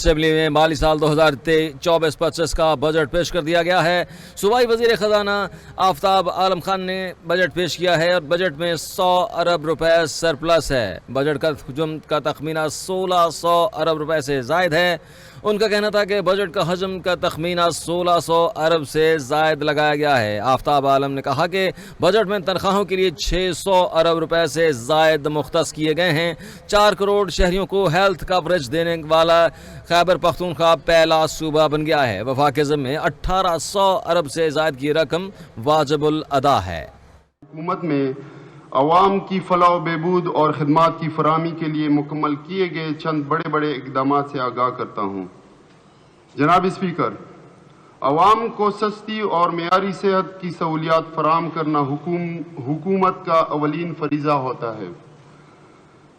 Assembly میں مالی سال 2024-25 کا بجٹ پیش کر دیا گیا ہے۔ صوبائی وزیر خزانہ آفتاب عالم خان نے بجٹ پیش کیا ہے اور بجٹ میں 100 ارب روپے سرپلس ہے۔ بجٹ کا حجم کا تخمینہ 1600 ارب روپے سے زائد ہے۔ ان کا کہنا تھا کہ بجٹ کا حجم کا تخمینہ 1600 ارب سے زائد لگایا گیا ہے۔ آفتاب عالم نے کہا کہ بجٹ میں تنخواہوں کے لیے 600 ارب روپے سے زائد مختص کیے گئے ہیں۔ 4 کروڑ شہریوں کو ہیلتھ کوریج دینے والا خیبر پختونخوا پہلا صوبہ بن گیا ہے۔ وفاق کے ضمن 1800 ارب سے زائد کی رقم واجب الادا ہے۔ حکومت میں عوام کی فلاح و بہبود اور خدمات کی فراہمی کے لیے مکمل کیے گئے چند بڑے اقدامات سے آگاہ کرتا ہوں۔ جناب اسپیکر، عوام کو سستی اور معیاری صحت کی سہولیات فراہم کرنا حکومت کا اولین فریضہ ہوتا ہے۔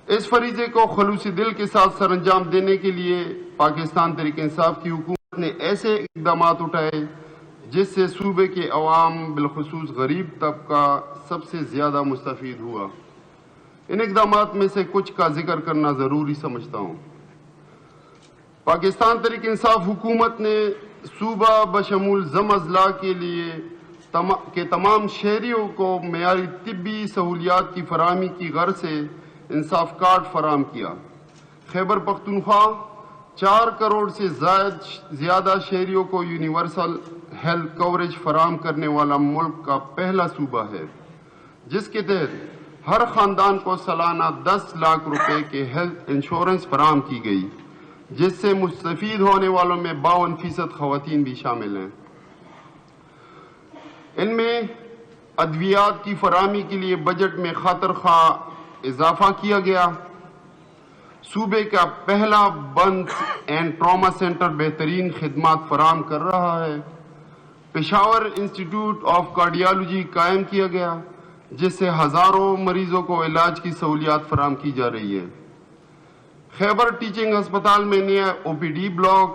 اس فریضے کو خلوص دل کے ساتھ سر انجام دینے کے لیے پاکستان تحریک انصاف کی حکومت نے ایسے اقدامات اٹھائے جس سے صوبے کے عوام بالخصوص غریب طبقہ سب سے زیادہ مستفید ہوا۔ ان اقدامات میں سے کچھ کا ذکر کرنا ضروری سمجھتا ہوں۔ پاکستان تحریک انصاف حکومت نے صوبہ بشمول ضم اضلاع کے تمام شہریوں کو معیاری طبی سہولیات کی فراہمی کی غرض سے انصاف کارڈ فراہم کیا۔ خیبر پختونخوا 4 کروڑ سے زیادہ شہریوں کو یونیورسل ہیلتھ کوریج فراہم کرنے والا ملک کا پہلا صوبہ ہے، جس کے تحت ہر خاندان کو سالانہ 10 لاکھ روپے کے ہیلتھ انشورنس فراہم کی گئی، جس سے مستفید ہونے والوں میں 52% خواتین بھی شامل ہیں۔ ان میں ادویات کی فراہمی کے لیے بجٹ میں خاطر خواہ اضافہ کیا گیا۔ صوبے کا پہلا برنس اینڈ ٹراما سینٹر بہترین خدمات فراہم کر رہا ہے۔ پشاور انسٹیٹیوٹ آف کارڈیالوجی قائم کیا گیا، جس سے ہزاروں مریضوں کو علاج کی سہولیات فراہم کی جا رہی ہے۔ خیبر ٹیچنگ ہسپتال میں نیا OPD بلاک،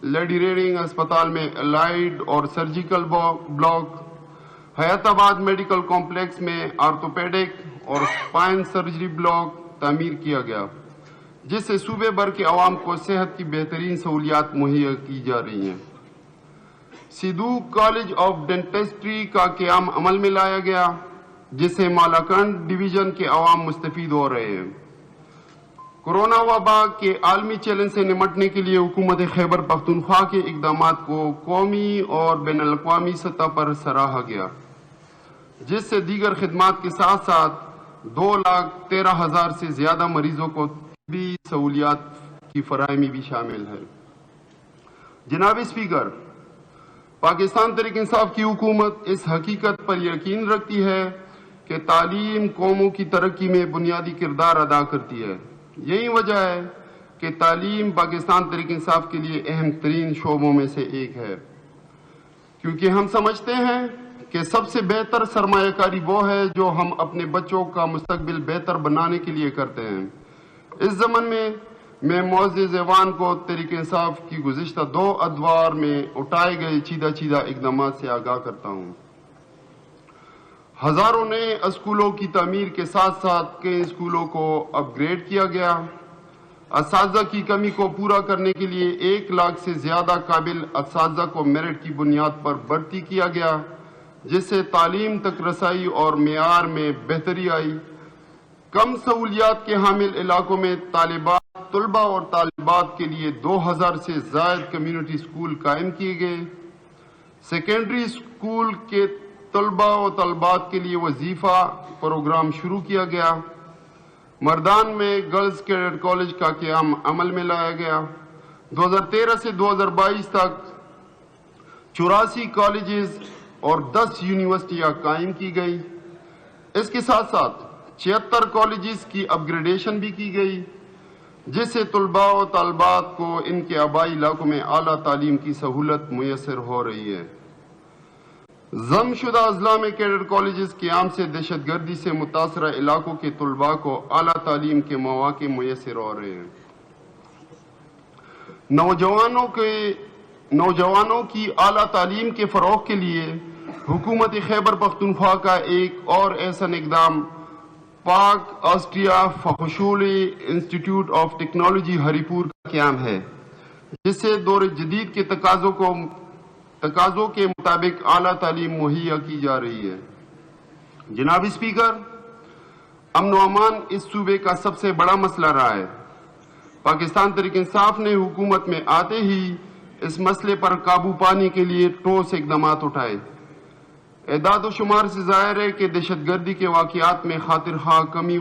لیڈی ریڈنگ ہسپتال میں الائڈ اور سرجیکل بلاک، حیات آباد میڈیکل کمپلیکس میں آرتھوپیڈک اور اسپائن سرجری بلاک تعمیر کیا گیا، جس سے صوبے بھر کے عوام کو صحت کی بہترین سہولیات مہیا کی جا رہی ہیں۔ سیدھو کالج آف ڈینٹسٹری کا قیام عمل میں لایا گیا، جس سے مالاکنڈ ڈویژن کے عوام مستفید ہو رہے ہیں۔ کورونا وبا کے عالمی چیلنج سے نمٹنے کے لیے حکومت خیبر پختونخوا کے اقدامات کو قومی اور بین الاقوامی سطح پر سراہا گیا، جس سے دیگر خدمات کے ساتھ ساتھ 2,13,000 سے زیادہ مریضوں کو طبی سہولیات کی فراہمی بھی شامل ہے۔ جناب اسپیکر، پاکستان تحریک انصاف کی حکومت اس حقیقت پر یقین رکھتی ہے کہ تعلیم قوموں کی ترقی میں بنیادی کردار ادا کرتی ہے۔ یہی وجہ ہے کہ تعلیم پاکستان تحریک انصاف کے لیے اہم ترین شعبوں میں سے ایک ہے، کیونکہ ہم سمجھتے ہیں کہ سب سے بہتر سرمایہ کاری وہ ہے جو ہم اپنے بچوں کا مستقبل بہتر بنانے کے لیے کرتے ہیں۔ اس ضمن میں معزز ایوان کو تحریک انصاف کی گزشتہ 2 ادوار میں اٹھائے گئے چیدہ اقدامات سے آگاہ کرتا ہوں۔ ہزاروں نئے اسکولوں کی تعمیر کے ساتھ ساتھ کئی اسکولوں کو اپ گریڈ کیا گیا۔ اساتذہ کی کمی کو پورا کرنے کے لیے 1 لاکھ سے زیادہ قابل اساتذہ کو میرٹ کی بنیاد پر بھرتی کیا گیا، جس سے تعلیم تک رسائی اور معیار میں بہتری آئی۔ کم سہولیات کے حامل علاقوں میں طلباء اور طالبات کے لیے 2000 سے زائد کمیونٹی اسکول قائم کیے گئے۔ سیکنڈری اسکول کے طلباء و طالبات کے لیے وظیفہ پروگرام شروع کیا گیا۔ مردان میں گرلز کیڈٹ کالج کا قیام عمل میں لایا گیا۔ 2013 سے 2022 تک 84 کالجز اور 10 یونیورسٹیاں قائم کی گئی۔ اس کے ساتھ ساتھ 76 کالجز کی اپ گریڈیشن بھی کی گئی، جس سے طلباء و طالبات کو ان کے آبائی علاقوں میں اعلیٰ تعلیم کی سہولت میسر ہو رہی ہے۔ ضم شدہ اضلاع میں کیڈٹ کالجز قیام سے دہشت گردی سے متاثرہ علاقوں کے طلباء کو اعلیٰ تعلیم کے مواقع میسر ہو رہے ہیں۔ نوجوانوں کی اعلیٰ تعلیم کے فروغ کے لیے حکومت خیبر پختونخوا کا ایک اور احسن اقدام پاک آسٹریا فخشولی انسٹیٹیوٹ آف ٹیکنالوجی ہری پور کا قیام ہے، جس سے دور جدید کے تقاضوں کے مطابق اعلیٰ تعلیم مہیا کی جا رہی ہے۔ جناب اسپیکر، امن و امان اس صوبے کا سب سے بڑا مسئلہ رہا ہے۔ پاکستان تحریک انصاف نے حکومت میں آتے ہی اس مسئلے پر قابو پانے کے لیے ٹھوس اقدامات اٹھائے۔ اعداد و شمار سے ظاہر ہے کہ دہشت گردی کے واقعات میں خاطر خواہ کمی